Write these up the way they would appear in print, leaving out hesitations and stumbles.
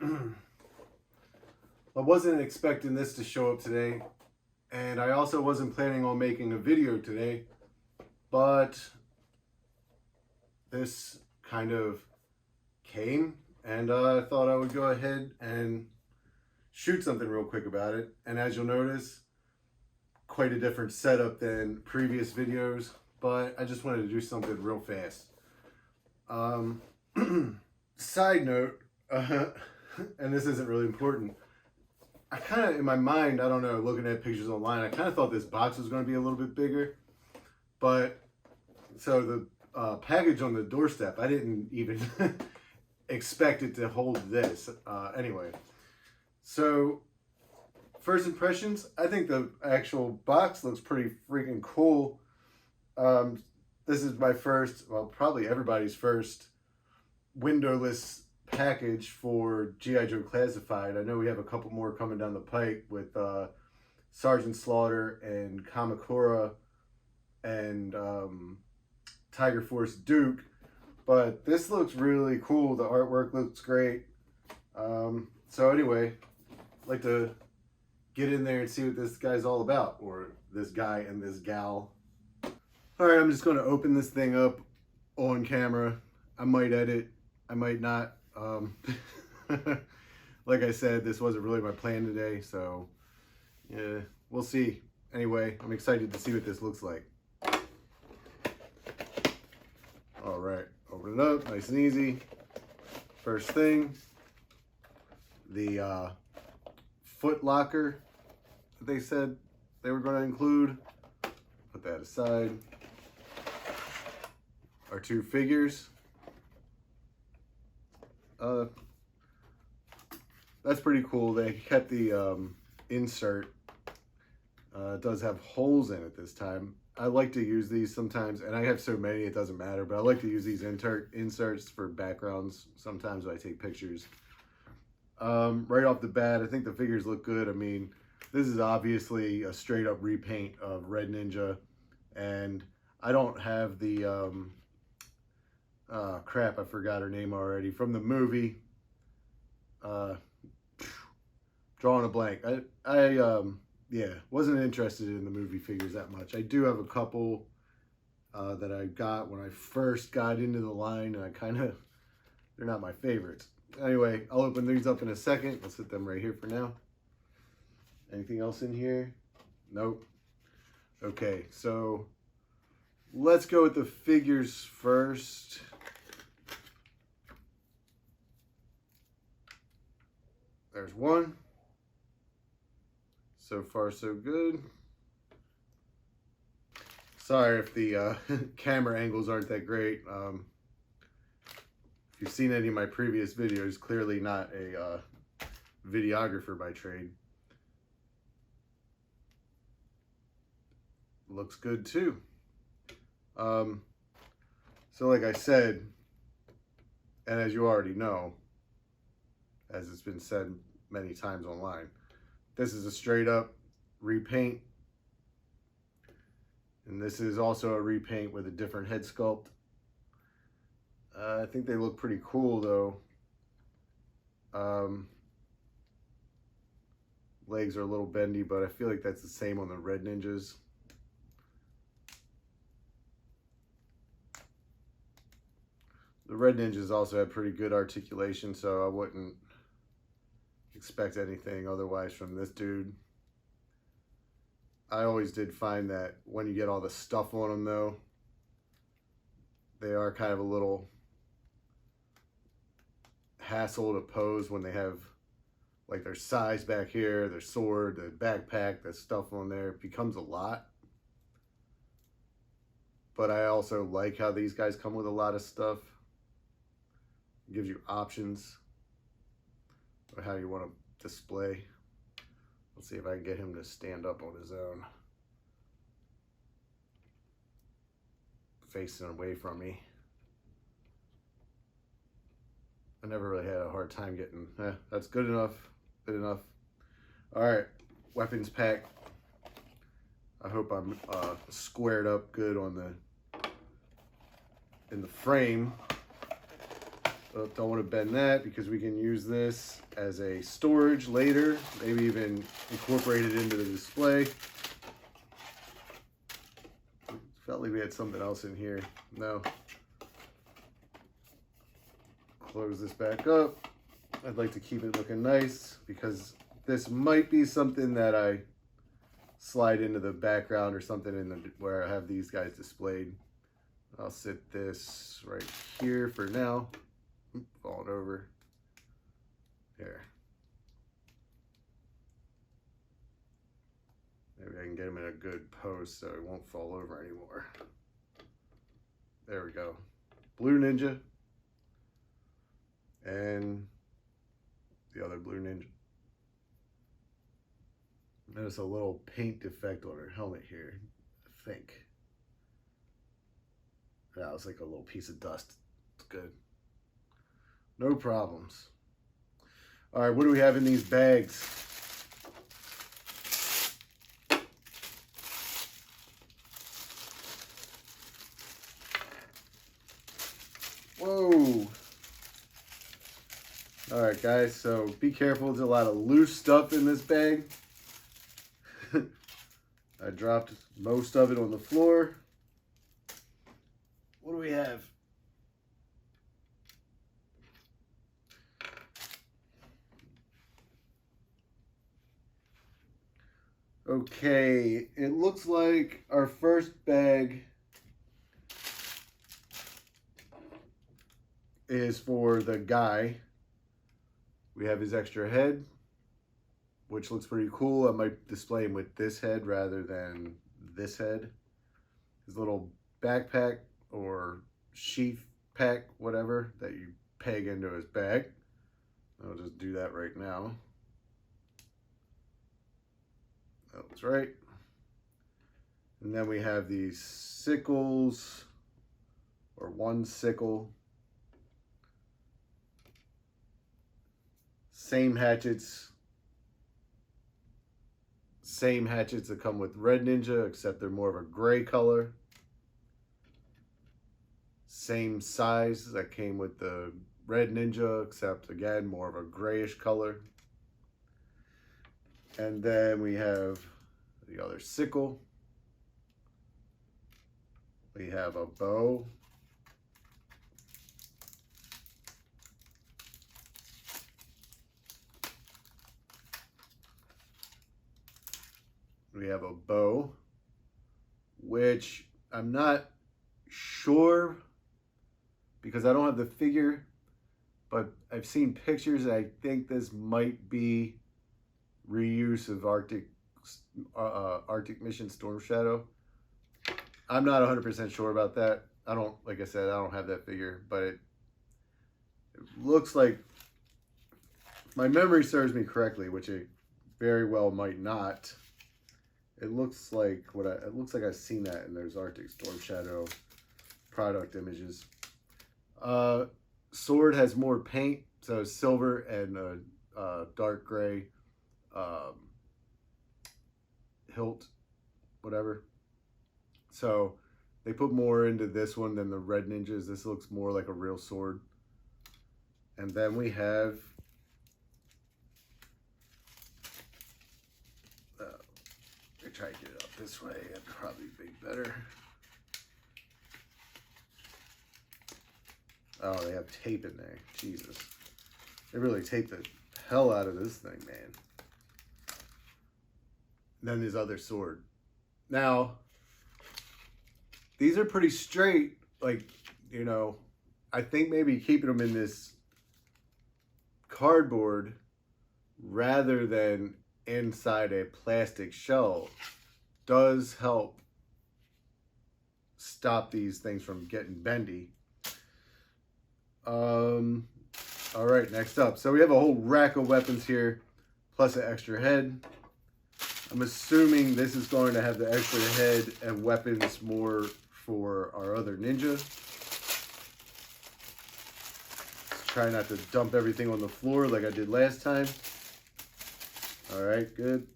I wasn't expecting this to show up today, and I also wasn't planning on making a video today, but this kind of came, and I thought I would go ahead and shoot something real quick about it. And as you'll notice, quite a different setup than previous videos, but I just wanted to do something real fast. Side note, and this isn't really important, I kind of, in my mind, I don't know, looking at pictures online, I kind of thought this box was going to be a little bit bigger. But, so the package on the doorstep, I didn't even expect it to hold this. Anyway, so first impressions, I think the actual box looks pretty freaking cool. This is my first, well, probably everybody's first windowless package for G.I. Joe Classified. I know we have a couple more coming down the pike with Sergeant Slaughter and Kamakura and Tiger Force Duke, but this looks really cool. The artwork looks great. So anyway, I'd like to get in there and see what this guy's all about, or this guy and this gal. All right, I'm just going to open this thing up on camera. I might edit, I might not. Like I said, this wasn't really my plan today, so yeah, we'll see. Anyway, I'm excited to see what this looks like. All right, open it up, nice and easy. First thing, the foot locker that they said they were going to include. Put that aside. Our two figures. That's pretty cool. They kept the insert. It does have holes in it this time. I like to use these sometimes, and I have so many it doesn't matter, but I like to use these inserts for backgrounds sometimes when I take pictures. Right off the bat, I think the figures look good. I mean, this is obviously a straight up repaint of Red Ninja, and I don't have the crap, I forgot her name already, from the movie. Drawing a blank. Yeah, wasn't interested in the movie figures that much. I do have a couple that I got when I first got into the line, and they're not my favorites. Anyway, I'll open these up in a second. Let's put them right here for now. Anything else in here? Nope. Okay, so let's go with the figures first. There's one. So far, so good. Sorry if the camera angles aren't that great. If you've seen any of my previous videos, clearly not a videographer by trade. Looks good too. So like I said, and as you already know, as it's been said many times online, this is a straight up repaint. And this is also a repaint with a different head sculpt. I think they look pretty cool though. Legs are a little bendy, but I feel like that's the same on the Red Ninjas. The Red Ninjas also have pretty good articulation, so I wouldn't expect anything otherwise from this dude. I always did find that when you get all the stuff on them though, they are kind of a little hassle to pose when they have like their size back here, their sword, the backpack, the stuff on there. It becomes a lot. But I also like how these guys come with a lot of stuff. It gives you options of how you want to display. Let's see if I can get him to stand up on his own. Facing away from me. I never really had a hard time getting, that's good enough, good enough. All right, weapons pack. I hope I'm squared up good on in the frame. Oh, don't want to bend that because we can use this as a storage later, maybe even incorporate it into the display. Felt like we had something else in here. No. Close this back up. I'd like to keep it looking nice because this might be something that I slide into the background or something in the where I have these guys displayed. I'll sit this right here for now. Falling over. There. Maybe I can get him in a good pose so it won't fall over anymore. There we go. Blue Ninja. And the other Blue Ninja. Notice a little paint defect on her helmet here, I think. That was like a little piece of dust. It's good. No problems. All right, what do we have in these bags? Whoa. All right, guys, so be careful. There's a lot of loose stuff in this bag. I dropped most of it on the floor. What do we have? Okay, it looks like our first bag is for the guy. We have his extra head, which looks pretty cool. I might display him with this head rather than this head. His little backpack or sheath pack, whatever, that you peg into his bag. I'll just do that right now. That was right. And then we have these sickles, or one sickle. Same hatchets. Same hatchets that come with Red Ninja, except they're more of a gray color. Same size that came with the Red Ninja, except again, more of a grayish color. And then we have the other sickle. We have a bow. We have a bow, which I'm not sure because I don't have the figure, but I've seen pictures and I think this might be reuse of Arctic Mission Storm Shadow. I'm not 100% sure about that. I don't, like I said, I don't have that figure, but it looks like, if my memory serves me correctly, which it very well might not. It looks like it looks like I've seen that, and there's Arctic Storm Shadow product images. Sword has more paint, so silver and dark gray hilt, whatever. So they put more into this one than the Red Ninjas. This looks more like a real sword. And then we have try to get it up this way. That'd probably be better. Oh, they have tape in there. Jesus. They really taped the hell out of this thing, man. And then this other sword. Now, these are pretty straight. Like, you know, I think maybe keeping them in this cardboard rather than inside a plastic shell does help stop these things from getting bendy. All right, next up. So we have a whole rack of weapons here, plus an extra head. I'm assuming this is going to have the extra head and weapons more for our other ninja. Let's try not to dump everything on the floor like I did last time. All right, good.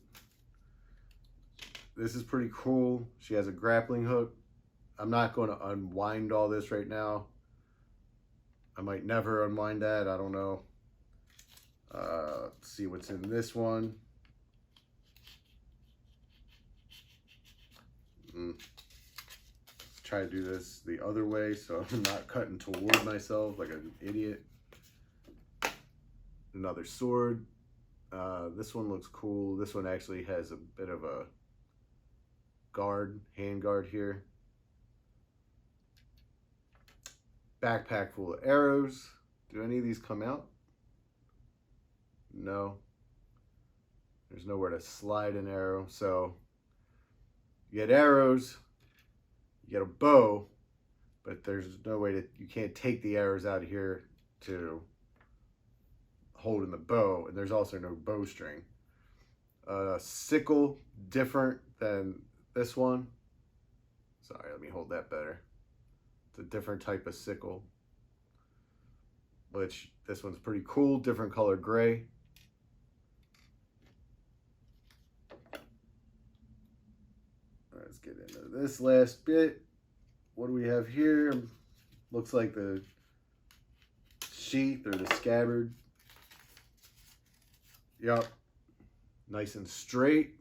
This is pretty cool. She has a grappling hook. I'm not going to unwind all this right now. I might never unwind that. I don't know. Let's see what's in this one. Try to do this the other way so I'm not cutting toward myself like an idiot. Another sword. This one looks cool. This one actually has a bit of a guard, hand guard here. Backpack full of arrows. Do any of these come out? No. There's nowhere to slide an arrow. So you get arrows, you get a bow, but there's no way that you can't take the arrows out of here to hold in the bow, and there's also no bowstring. Sickle, different than this one. Sorry, let me hold that better. It's a different type of sickle, which this one's pretty cool, different color gray. Let's get into this last bit. What do we have here? Looks like the sheath or the scabbard. Yep, nice and straight.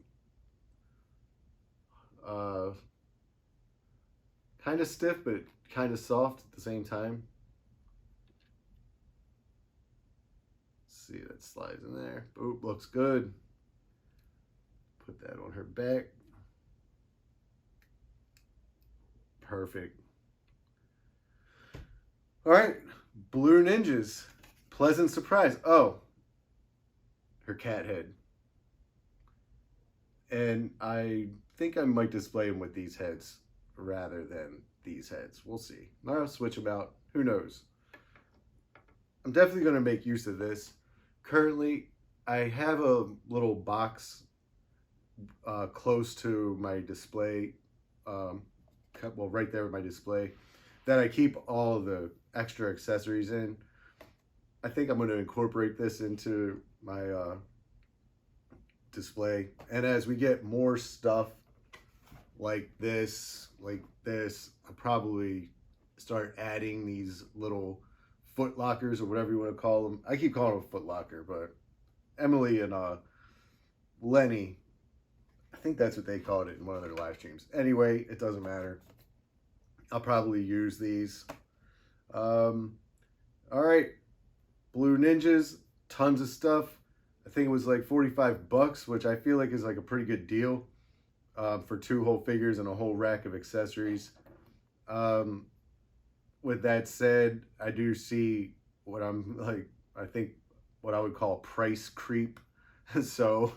Kind of stiff, but kind of soft at the same time. Let's see, that slides in there. Boop, looks good. Put that on her back. Perfect. All right, Blue Ninjas. Pleasant surprise. Oh, her cat head. And I think I might display them with these heads rather than these heads. We'll see. I'll switch them out. Who knows? I'm definitely going to make use of this. Currently, I have a little box close to my display, well, right there with my display, that I keep all the extra accessories in. I think I'm going to incorporate this into my display, and as we get more stuff like this, I'll probably start adding these little foot lockers or whatever you want to call them. I keep calling them a foot locker, but Emily and Lenny, I think that's what they called it in one of their live streams. Anyway, it doesn't matter. I'll probably use these. All right, Blue Ninjas, tons of stuff. I think it was like 45 bucks, which I feel like is like a pretty good deal for 2 whole figures and a whole rack of accessories. With that said, I do see what I'm like, I think what I would call price creep. So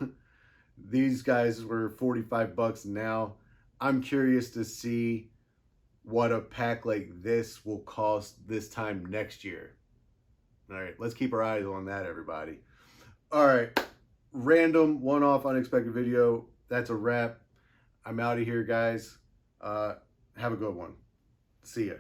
these guys were 45 bucks now. I'm curious to see what a pack like this will cost this time next year. All right, let's keep our eyes on that, everybody. All right, random, one-off, unexpected video. That's a wrap. I'm out of here, guys. Have a good one. See ya.